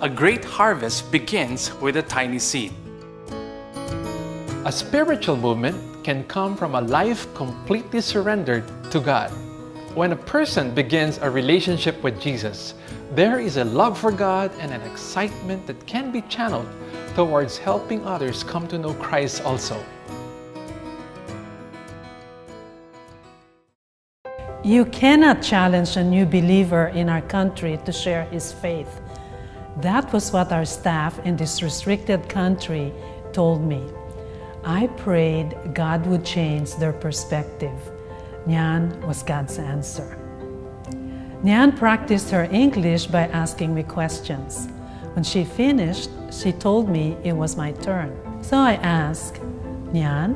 A great harvest begins with a tiny seed. A spiritual movement can come from a life completely surrendered to God. When a person begins a relationship with Jesus, there is a love for God and an excitement that can be channeled towards helping others come to know Christ also. You cannot challenge a new believer in our country to share his faith. That was what our staff in this restricted country told me. I prayed God would change their perspective. Nahn was God's answer. Nahn practiced her English by asking me questions. When she finished, she told me it was my turn. So I asked, Nahn,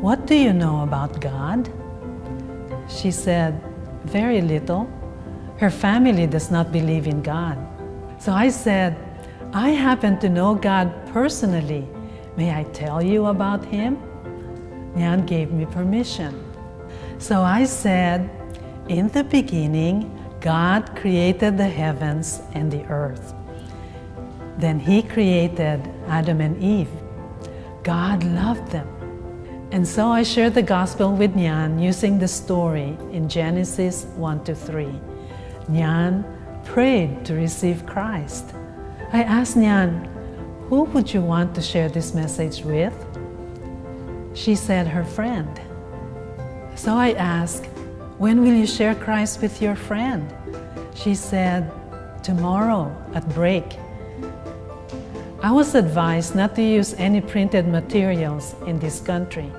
what do you know about God? She said, very little. Her family does not believe in God. So I said, I happen to know God personally. May I tell you about Him? Nahn gave me permission. So I said, in the beginning, God created the heavens and the earth. Then He created Adam and Eve. God loved them. And so I shared the gospel with Nahn using the story in Genesis 1-3. Nahn prayed to receive Christ. I asked Nahn, who would you want to share this message with? She said her friend. So I asked, when will you share Christ with your friend? She said, tomorrow at break. I was advised not to use any printed materials in this country.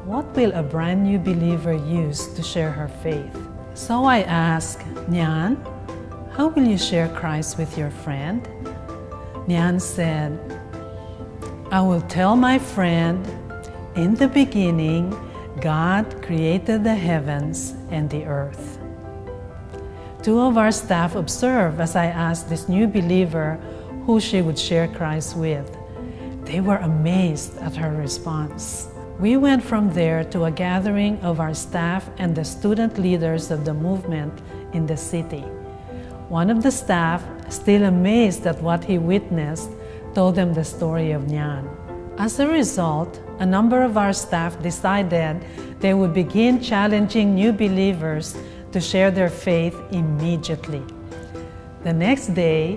What will a brand new believer use to share her faith? So I asked, Nahn, how will you share Christ with your friend? Nahn said, I will tell my friend, in the beginning, God created the heavens and the earth. Two of our staff observed as I asked this new believer who she would share Christ with. They were amazed at her response. We went from there to a gathering of our staff and the student leaders of the movement in the city. One of the staff, still amazed at what he witnessed, told them the story of Nahn. As a result, a number of our staff decided they would begin challenging new believers to share their faith immediately. The next day,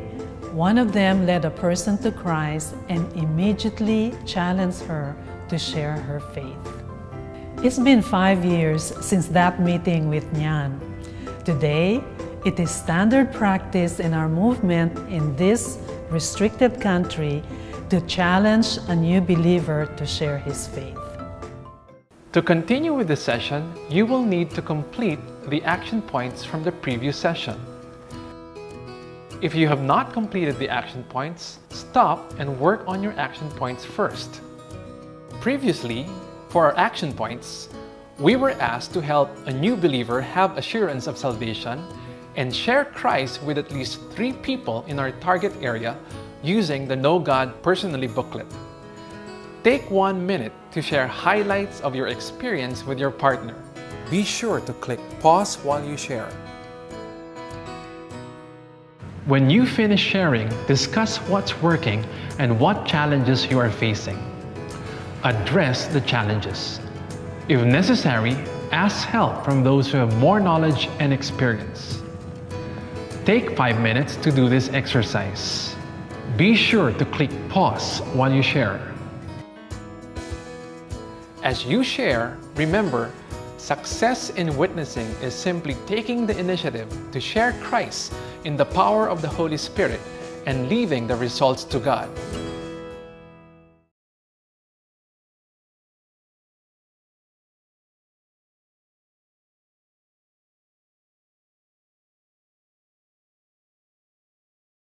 one of them led a person to Christ and immediately challenged her to share her faith. It's been 5 years since that meeting with Nahn. Today, it is standard practice in our movement in this restricted country to challenge a new believer to share his faith. To continue with the session, you will need to complete the action points from the previous session. If you have not completed the action points, stop and work on your action points first. Previously, for our action points, we were asked to help a new believer have assurance of salvation and share Christ with at least 3 people in our target area using the Know God Personally booklet. Take 1 minute to share highlights of your experience with your partner. Be sure to click pause while you share. When you finish sharing, discuss what's working and what challenges you are facing. Address the challenges. If necessary, ask help from those who have more knowledge and experience. Take 5 minutes to do this exercise. Be sure to click pause while you share. As you share, remember, success in witnessing is simply taking the initiative to share Christ in the power of the Holy Spirit and leaving the results to God.